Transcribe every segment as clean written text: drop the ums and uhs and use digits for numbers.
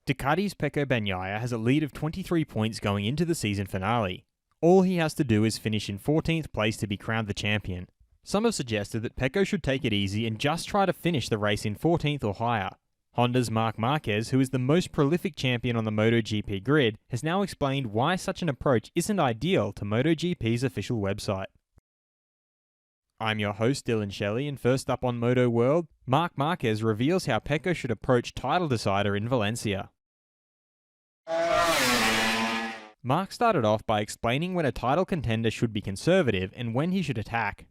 Ducati's Pecco Bagnaia has a lead of 23 points going into the season finale. All he has to do is finish in 14th place to be crowned the champion. Some have suggested that Pecco should take it easy and just try to finish the race in 14th or higher. Honda's Marc Marquez, who is the most prolific champion on the MotoGP grid, has now explained why such an approach isn't ideal to MotoGP's official website. I'm your host Dillon Shelley, and first up on Moto World, Marc Marquez reveals how Pecco should approach title decider in Valencia. Marc started off by explaining when a title contender should be conservative and when he should attack.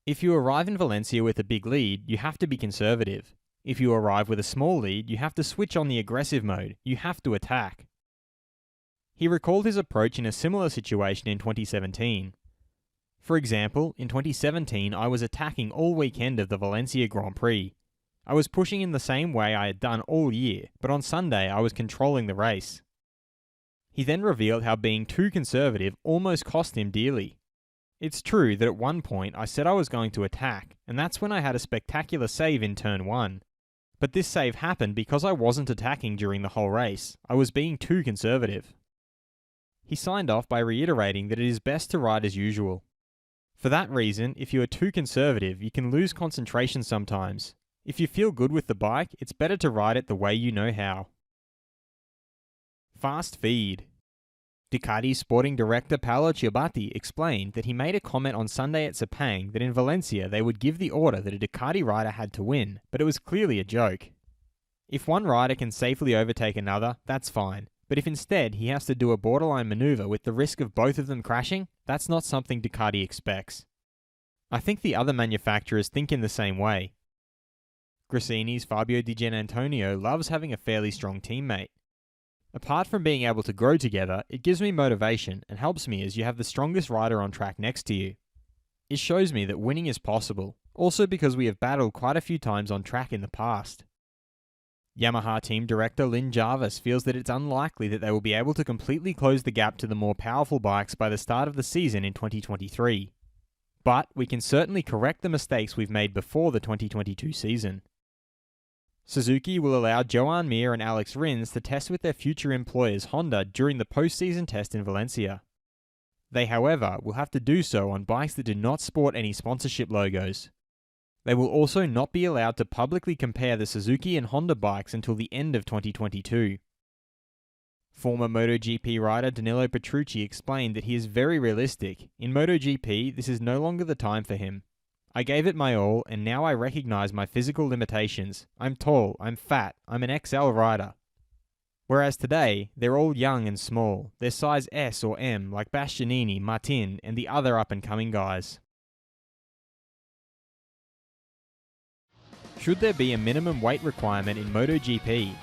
If you arrive in Valencia with a big lead, you have to be conservative. If you arrive with a small lead, you have to switch on the aggressive mode. You have to attack. He recalled his approach in a similar situation in 2017. For example, in 2017, I was attacking all weekend of the Valencia Grand Prix. I was pushing in the same way I had done all year, but on Sunday I was controlling the race. He then revealed how being too conservative almost cost him dearly. It's true that at one point I said I was going to attack, and that's when I had a spectacular save in turn 1. But this save happened because I wasn't attacking during the whole race. I was being too conservative. He signed off by reiterating that it is best to ride as usual. For that reason, if you are too conservative, you can lose concentration sometimes. If you feel good with the bike, it's better to ride it the way you know how. Fast feed. Ducati's sporting director Paolo Ciabatti explained that he made a comment on Sunday at Sepang that in Valencia they would give the order that a Ducati rider had to win, but it was clearly a joke. If one rider can safely overtake another, that's fine, but if instead he has to do a borderline maneuver with the risk of both of them crashing, that's not something Ducati expects. I think the other manufacturers think in the same way. Gresini's Fabio Di Giannantonio loves having a fairly strong teammate. Apart from being able to grow together, it gives me motivation and helps me as you have the strongest rider on track next to you. It shows me that winning is possible, also because we have battled quite a few times on track in the past. Yamaha team director Lynn Jarvis feels that it's unlikely that they will be able to completely close the gap to the more powerful bikes by the start of the season in 2023. But we can certainly correct the mistakes we've made before the 2022 season. Suzuki will allow Joan Mir and Alex Rins to test with their future employers Honda during the post-season test in Valencia. They, however, will have to do so on bikes that do not sport any sponsorship logos. They will also not be allowed to publicly compare the Suzuki and Honda bikes until the end of 2022. Former MotoGP rider Danilo Petrucci explained that he is very realistic. In MotoGP, this is no longer the time for him. I gave it my all, and now I recognize my physical limitations. I'm tall, I'm fat, I'm an XL rider. Whereas today, they're all young and small. They're size S or M, like Bastianini, Martin, and the other up-and-coming guys. Should there be a minimum weight requirement in MotoGP?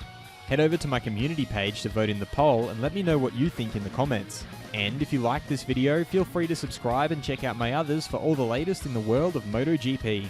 Head over to my community page to vote in the poll and let me know what you think in the comments. And if you like this video, feel free to subscribe and check out my others for all the latest in the world of MotoGP.